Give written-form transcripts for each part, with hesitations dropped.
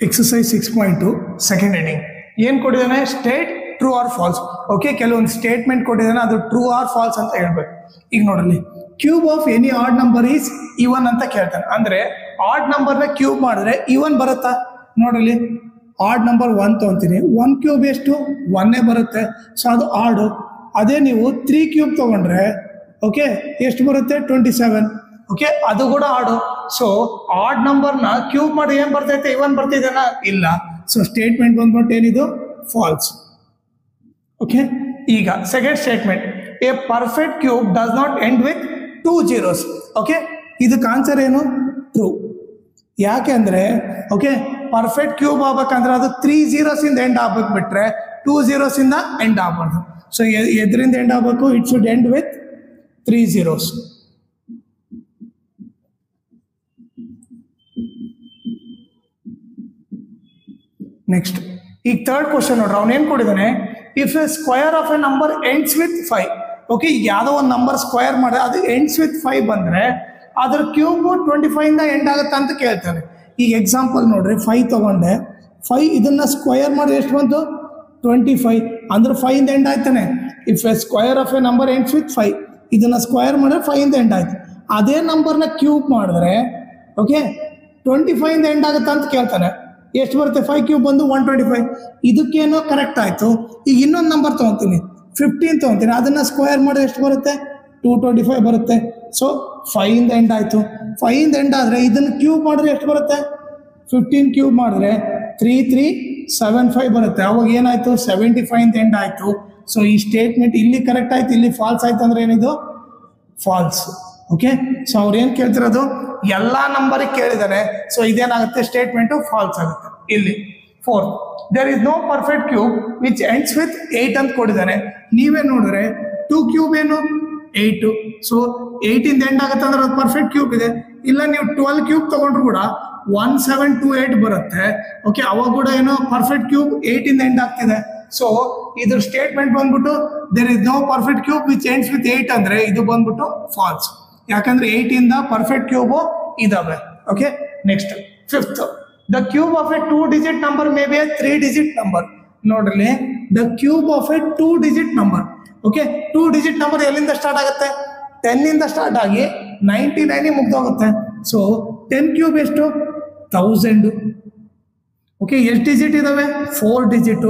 Exercise 6.2 second heading ಏನು ಕೊಟ್ಟಿದ್ದಾನೆ state true or false. Okay, ಕೆಲವೊಂದು ಸ್ಟೇಟ್ಮೆಂಟ್ ಕೊಟ್ಟಿದ್ದಾನೆ, ಅದು ಟ್ರೂ ಆರ್ ಫಾಲ್ಸ್ ಅಂತ ಹೇಳ್ಬೇಕು. ಈಗ ನೋಡಲಿ, cube of any odd number is even ಅಂತ ಕೇಳ್ತಾನೆ. ಅಂದ್ರೆ ಆಡ್ ನಂಬರ್ನ ಕ್ಯೂಬ್ ಮಾಡಿದ್ರೆ ಇವನ್ ಬರುತ್ತಾ? ನೋಡಲಿ, ಆಡ್ ನಂಬರ್ 1 ತಗೊಂತೀನಿ, 1 ಕ್ಯೂಬ್ ಎಷ್ಟು? 1 ಬರುತ್ತೆ. ಸೊ ಅದು ಆಡು. ಅದೇ ನೀವು 3 ಕ್ಯೂಬ್ ತಗೊಂಡ್ರೆ ಓಕೆ ಎಷ್ಟು ಬರುತ್ತೆ? 27. ಓಕೆ, ಅದು ಕೂಡ ಆಡು. ಸೊ ಆಡ್ ನಂಬರ್ನ ಕ್ಯೂಬ್ ಮಾಡಿ ಏನ್ ಬರ್ತೈತೆ? ಇವನ್ ಬರ್ತಿದ್ದೇನಾ? ಇಲ್ಲ. ಸೊ ಸ್ಟೇಟ್ಮೆಂಟ್ ಬಂದ್ಬಿಟ್ಟು ಏನಿದು? ಫಾಲ್ಸ್. ಓಕೆ, ಈಗ second statement, A perfect cube does not end with 2 zeros. Okay, ಇದಕ್ಕೆ ಆನ್ಸರ್ ಏನು? ಟ್ರೂ. ಯಾಕೆ ಅಂದ್ರೆ ಓಕೆ ಪರ್ಫೆಕ್ಟ್ ಕ್ಯೂಬ್ ಆಗ್ಬೇಕಂದ್ರೆ ಅದು 3 zeros ಇಂದ ಎಂಡ್ ಆಗ್ಬೇಕು, ಬಿಟ್ರೆ 2 zeros ಇಂದ ಎಂಡ್ ಆಗ್ಬಾರ್ದು. ಸೊ ಎದರಿಂದ ಎಂಡ್ ಆಗ್ಬೇಕು? It should end with 3 zeros. Next, ಈಗ ಥರ್ಡ್ ಕ್ವಶನ್ ನೋಡ್ರಿ, ಅವ್ನು ಏನ್ ಕೊಟ್ಟಿದ್ದಾನೆ? If a square of a number ends with 5. Okay, ಯಾವುದೋ ಒಂದು ನಂಬರ್ ಸ್ಕ್ವೇರ್ ಮಾಡಿ ಅದು ಎಂಡ್ಸ್ ವಿತ್ 5 ಬಂದ್ರೆ ಅದ್ರ ಕ್ಯೂಬ್ 25 ಇಂದ ಎಂಡ್ ಆಗುತ್ತಾ ಅಂತ ಕೇಳ್ತಾನೆ. ಈಗ ಎಕ್ಸಾಂಪಲ್ ನೋಡ್ರಿ, 5 ತಗೊಂಡೆ, 5 ಇದನ್ನ ಸ್ಕ್ವೇರ್ ಮಾಡಿ ಎಷ್ಟು ಬಂತು? 25. ಅಂದ್ರೆ 5 ಇಂದ ಎಂಡ್ ಆಯ್ತಾನೆ. If a square of a number ends with 5, ಇದನ್ನ ಸ್ಕ್ವೇರ್ ಮಾಡಿದ್ರೆ 5 ಇಂದ ಎಂಡ್ ಆಯ್ತು. ಅದೇ ನಂಬರ್ನ ಕ್ಯೂಬ್ ಮಾಡಿದ್ರೆ ಓಕೆ 25 ಇಂದ ಎಂಡ್ ಆಗುತ್ತಾ ಅಂತ ಕೇಳ್ತಾನೆ. ಎಷ್ಟು ಬರುತ್ತೆ? 5 ಕ್ಯೂಬ್ ಬಂದು 125. ಇದಕ್ಕೇನೋ ಕರೆಕ್ಟ್ ಆಯ್ತು. ಈಗ ಇನ್ನೊಂದು ನಂಬರ್ ತಗೊಂತೀನಿ, 15 ತಗೊಂತೀನಿ, ಅದನ್ನ ಸ್ಕ್ವೇರ್ ಮಾಡಿದ್ರೆ ಎಷ್ಟು ಬರುತ್ತೆ? 225 ಬರುತ್ತೆ. ಸೊ 5 ಇಂದ ಎಂಡ್ ಆಯ್ತು. 5 ಇಂದ ಎಂಡ್ ಆದ್ರೆ ಇದನ್ನ ಕ್ಯೂಬ್ ಮಾಡಿದ್ರೆ ಎಷ್ಟು ಬರುತ್ತೆ? 15 ಕ್ಯೂಬ್ ಮಾಡಿದ್ರೆ 3375 ಬರುತ್ತೆ. ಅವಾಗ ಏನಾಯ್ತು? 75 ಇಂದ ಎಂಡ್ ಆಯ್ತು. ಸೊ ಈ ಸ್ಟೇಟ್ಮೆಂಟ್ ಇಲ್ಲಿ ಕರೆಕ್ಟ್ ಆಯ್ತು, ಇಲ್ಲಿ ಫಾಲ್ಸ್ ಆಯ್ತು. ಅಂದ್ರೆ ಏನಿದು? ಫಾಲ್ಸ್. ಓಕೆ, ಸೊ ಅವ್ರು ಏನ್ ಕೇಳ್ತಿರೋದು? ಎಲ್ಲಾ ನಂಬರ್ ಕೇಳಿದಾನೆ. ಸೊ ಇದೇನಾಗುತ್ತೆ? ಸ್ಟೇಟ್ಮೆಂಟ್ ಫಾಲ್ಸ್ ಆಗುತ್ತೆ. ಇಲ್ಲಿ fourth, there is no perfect cube which ends with 8 ಅಂತ ಕೊಟ್ಟಿದ್ದಾನೆ. ನೀವೇ ನೋಡಿದ್ರೆ 2 ಕ್ಯೂಬ್ ಏನು? 8. ಸೊ 8 ಇಂದ ಎಂಡ್ ಆಗುತ್ತೆ ಅಂದ್ರೆ ಅದು ಪರ್ಫೆಕ್ಟ್ ಕ್ಯೂಬ್ ಇದೆ. ಇಲ್ಲ ನೀವು 12 ಕ್ಯೂಬ್ ತಗೊಂಡ್ರು ಕೂಡ 1728 ಬರುತ್ತೆ. ಓಕೆ, ಅವಾಗ ಕೂಡ ಏನೋ ಪರ್ಫೆಕ್ಟ್ ಕ್ಯೂಬ್ 8 ಇಂದ ಎಂಡ್ ಆಗ್ತಿದೆ. ಸೊ ಇದ್ರ ಸ್ಟೇಟ್ಮೆಂಟ್ ಬಂದ್ಬಿಟ್ಟು there is no perfect cube which ends with 8 ಅಂದ್ರೆ ಇದು ಬಂದ್ಬಿಟ್ಟು ಫಾಲ್ಸ್. ಯಾಕಂದ್ರೆ 8 ಇಂದ ಪರ್ಫೆಕ್ಟ್ ಕ್ಯೂಬ್ ಇದಾವೆ. Okay, next fifth, the cube of a 2 digit number may be a 3 digit number. ನೋಡ್ರಿ, the cube of a 2 digit number. Okay, 2 digit number ಎಲ್ಲಿಂದ start ಆಗುತ್ತೆ? 10 ಇಂದ ಸ್ಟಾರ್ಟ್ ಆಗಿ 99 ಮುಗ್ದೋಗುತ್ತೆ. ಸೊ 10 ಕ್ಯೂಬ್ ಎಷ್ಟು? 1000. ಓಕೆ, ಎಷ್ಟು ಡಿಜಿಟ್ ಇದಾವೆ? 4 digit.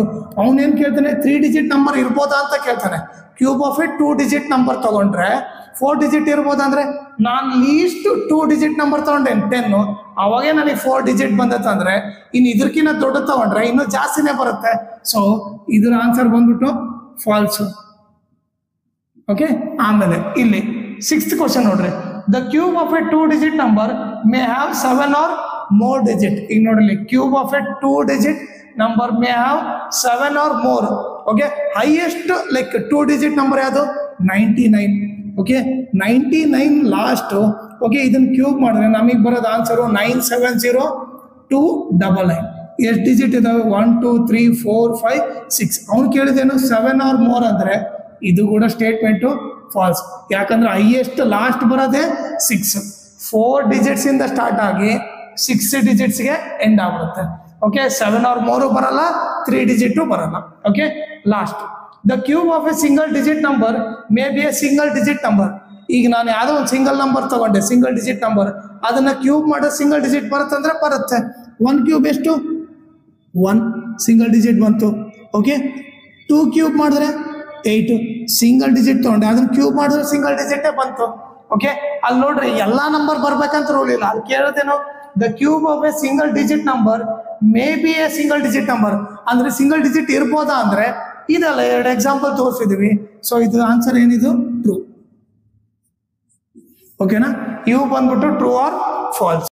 ಅವನೇನ್ ಕೇಳ್ತಾನೆ? 3 digit ನಂಬರ್ ಇರ್ಬೋದಾ ಅಂತ ಕೇಳ್ತಾನೆ. Cube of a 2 digit number ತಗೊಂಡ್ರೆ 4 digit ಇರ್ಬೋದ ಅಂದ್ರೆ ನಾನು ಲೀಸ್ಟ್ 2 digit ನಂಬರ್ ತಗೊಂಡೆ 10, ಅವಾಗೇ ನನಗೆ 4 digit ಬಂದತ್ತೆ. ಅಂದ್ರೆ ಇನ್ನು ಇದಕ್ಕಿಂತ ದೊಡ್ಡ ತಗೊಂಡ್ರೆ ಇನ್ನೂ ಜಾಸ್ತಿನೇ ಬರುತ್ತೆ. ಸೊ ಇದ್ರ ಆನ್ಸರ್ ಬಂದ್ಬಿಟ್ಟು ಫಾಲ್ಸ್. ಓಕೆ, ಆಮೇಲೆ ಇಲ್ಲಿ 6th ಕ್ವಶನ್ ನೋಡ್ರಿ, the cube of a 2 digit number may have 7 or more digit. ಈಗ ನೋಡ್ರಿ, cube of a 2 digit number may have 7 or more. Okay, highest like 2 digit number ಯಾವುದು? 99. Okay, 99 last. Okay, ಇದನ್ನ cube ಮಾಡಿದ್ರೆ ನಮಗೆ ಬರೋದು answer 970299. ಎಷ್ಟು digit ಇದಾವೆ? 1 2 3 4 5 6. ಅವ್ನು ಕೇಳಿದೇನು? 7 or more ಅಂದ್ರೆ ಇದು ಕೂಡ ಸ್ಟೇಟ್ಮೆಂಟು ಫಾಲ್ಸ್. ಯಾಕಂದ್ರೆ ಹೈಯೆಸ್ಟ್ ಲಾಸ್ಟ್ ಬರೋದೇ 6. 4 digits ಇಂದ ಸ್ಟಾರ್ಟ್ ಆಗಿ 6 digitsಗೆ ಎಂಡ್ ಆಗ್ಬಿಡುತ್ತೆ. ಓಕೆ, 7 or more ಬರಲ್ಲ, 3 digit ಬರಲ್ಲ. Okay, last, the cube of a single digit number may be a single digit number. ಈಗ ನಾನು ಯಾವುದೋ ಒಂದು ಸಿಂಗಲ್ ನಂಬರ್ ತಗೊಂಡೆ, ಸಿಂಗಲ್ ಡಿಜಿಟ್ ನಂಬರ್, ಅದನ್ನ ಕ್ಯೂಬ್ ಮಾಡೋ ಸಿಂಗಲ್ ಡಿಜಿಟ್ ಬರುತ್ತಂದ್ರೆ ಬರುತ್ತೆ. 1 ಕ್ಯೂಬ್ ಎಷ್ಟು? 1 ಸಿಂಗಲ್ ಡಿಜಿಟ್ ಬಂತು. ಓಕೆ, 2 ಕ್ಯೂಬ್ ಮಾಡಿದ್ರೆ 8 ಸಿಂಗಲ್ ಡಿಜಿಟ್ ತಗೊಂಡೆ, ಅದನ್ನ ಕ್ಯೂಬ್ ಮಾಡಿದ್ರೆ ಸಿಂಗಲ್ ಡಿಜಿಟೇ ಬಂತು. ಓಕೆ, ಅಲ್ಲಿ ನೋಡ್ರಿ, ಎಲ್ಲಾ ನಂಬರ್ ಬರ್ಬೇಕಂತ ರೂಲ್ ಇಲ್ಲ. ಅಲ್ಲಿ ಕೇಳೋದೇನು? The cube of a single digit number may be a single digit number. ಅಂದ್ರೆ ಸಿಂಗಲ್ ಡಿಜಿಟ್ ಇರ್ಬೋದಾ ಅಂದ್ರೆ ಇದಲ್ಲ, 2 ಎಕ್ಸಾಂಪಲ್ ತೋರಿಸಿದೀವಿ. ಸೊ ಇದು ಆನ್ಸರ್ ಏನಿದು? ಟ್ರೂ. ಓಕೆನಾ? ಇವು ಬಂದ್ಬಿಟ್ಟು ಟ್ರೂ ಆರ್ ಫಾಲ್ಸ್.